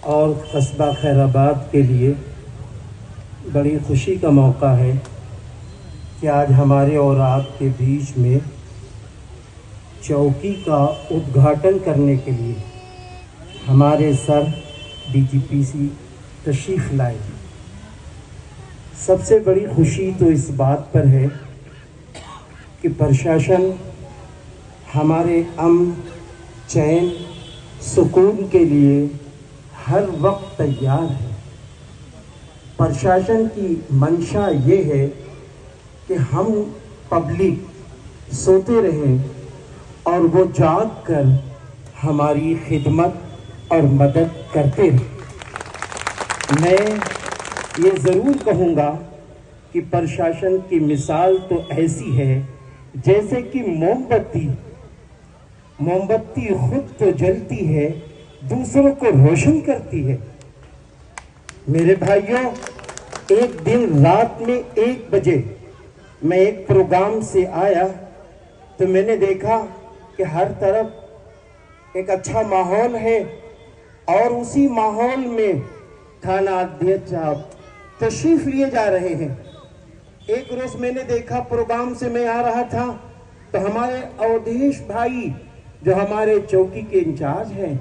और कस्बा खैराबाद के लिए बड़ी खुशी का मौका है कि आज हमारे और आपके बीच में चौकी का उद्घाटन करने के लिए हमारे सर डीजीपीसी तशरीफ़ लाए। सबसे बड़ी खुशी तो इस बात पर है कि प्रशासन हमारे अमन, चैन, सुकून के लिए हर वक्त तैयार है। प्रशासन की मंशा ये है कि हम पब्लिक सोते रहें और वो जाग कर हमारी खिदमत और मदद करते रहें। मैं ये ज़रूर कहूँगा कि प्रशासन की मिसाल तो ऐसी है जैसे कि मोमबत्ती खुद तो जलती है, दूसरों को रोशन करती है। मेरे भाइयों, एक दिन रात में 1 बजे मैं एक प्रोग्राम से आया तो मैंने देखा कि हर तरफ एक अच्छा माहौल है और उसी माहौल में थाना अध्यक्ष साहब तशरीफ लिए जा रहे हैं। एक रोज मैंने देखा, प्रोग्राम से मैं आ रहा था तो हमारे अवधेश भाई जो हमारे चौकी के इंचार्ज हैं,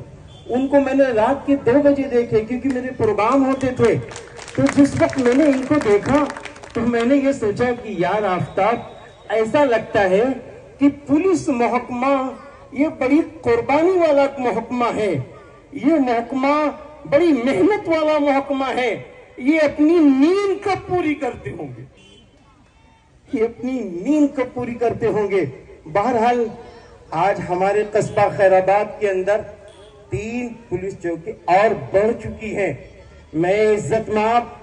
उनको मैंने रात के 2 बजे देखे क्योंकि मेरे प्रोग्राम होते थे। तो जिस वक्त मैंने इनको देखा तो मैंने ये सोचा कि यार आफ्ताब, ऐसा लगता है कि पुलिस महकमा ये बड़ी कुर्बानी वाला महकमा है, ये महकमा बड़ी मेहनत वाला महकमा है, ये अपनी नींद कब पूरी करते होंगे, ये अपनी नींद कब पूरी करते होंगे। बहरहाल आज हमारे कस्बा खैराबाद के अंदर 3 पुलिस चौकी और बढ़ चुकी हैं। मैं इज्जतमाब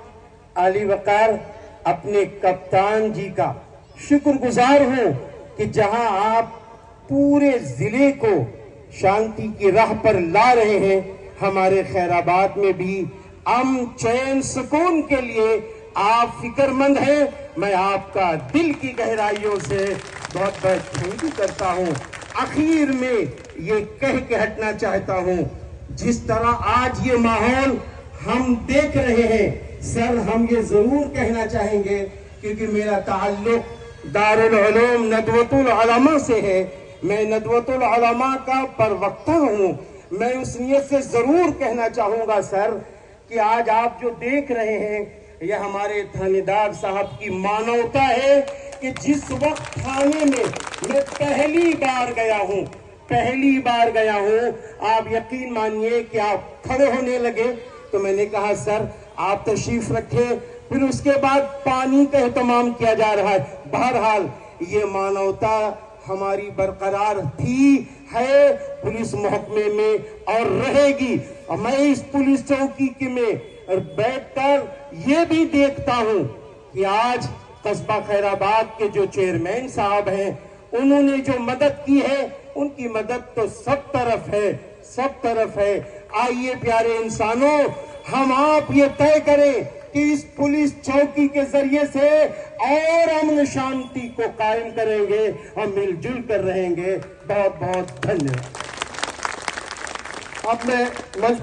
आली वकार अपने कप्तान जी का शुक्रगुजार हूं कि जहां आप पूरे जिले को शांति की राह पर ला रहे हैं, हमारे खैराबाद में भी अमन, चैन, सुकून के लिए आप फिक्रमंद हैं। मैं आपका दिल की गहराइयों से बहुत बहुत थैंक यू करता हूं। आखिर में ये कह के हटना चाहता हूं, जिस तरह आज ये माहौल हम देख रहे हैं सर, हम ये जरूर कहना चाहेंगे क्योंकि मेरा ताल्लुक दारुल उलूम नदवतुल उलमा से है, मैं नदवतुल उलमा का प्रवक्ता हूं। मैं उस नियत से जरूर कहना चाहूंगा सर कि आज आप जो देख रहे हैं यह हमारे थानेदार साहब की मानवता है कि जिस वक्त थाने में मैं पहली बार गया हूं, आप यकीन मानिए कि आप खड़े होने लगे तो मैंने कहा सर आप तशरीफ रखें, फिर उसके बाद पानी का एहतमाम किया जा रहा है। बहरहाल ये मानवता हमारी बरकरार थी, है पुलिस महकमे में और रहेगी। और मैं इस पुलिस चौकी के में बैठकर ये भी देखता हूं कि आज कस्बा खैराबाद के जो चेयरमैन साहब हैं, उन्होंने जो मदद की है, उनकी मदद तो सब तरफ है। आइए प्यारे इंसानों, हम आप ये तय करें कि इस पुलिस चौकी के जरिए से और अमन शांति को कायम करेंगे और मिलजुल कर रहेंगे। बहुत बहुत धन्यवाद। अब मैं मंच पे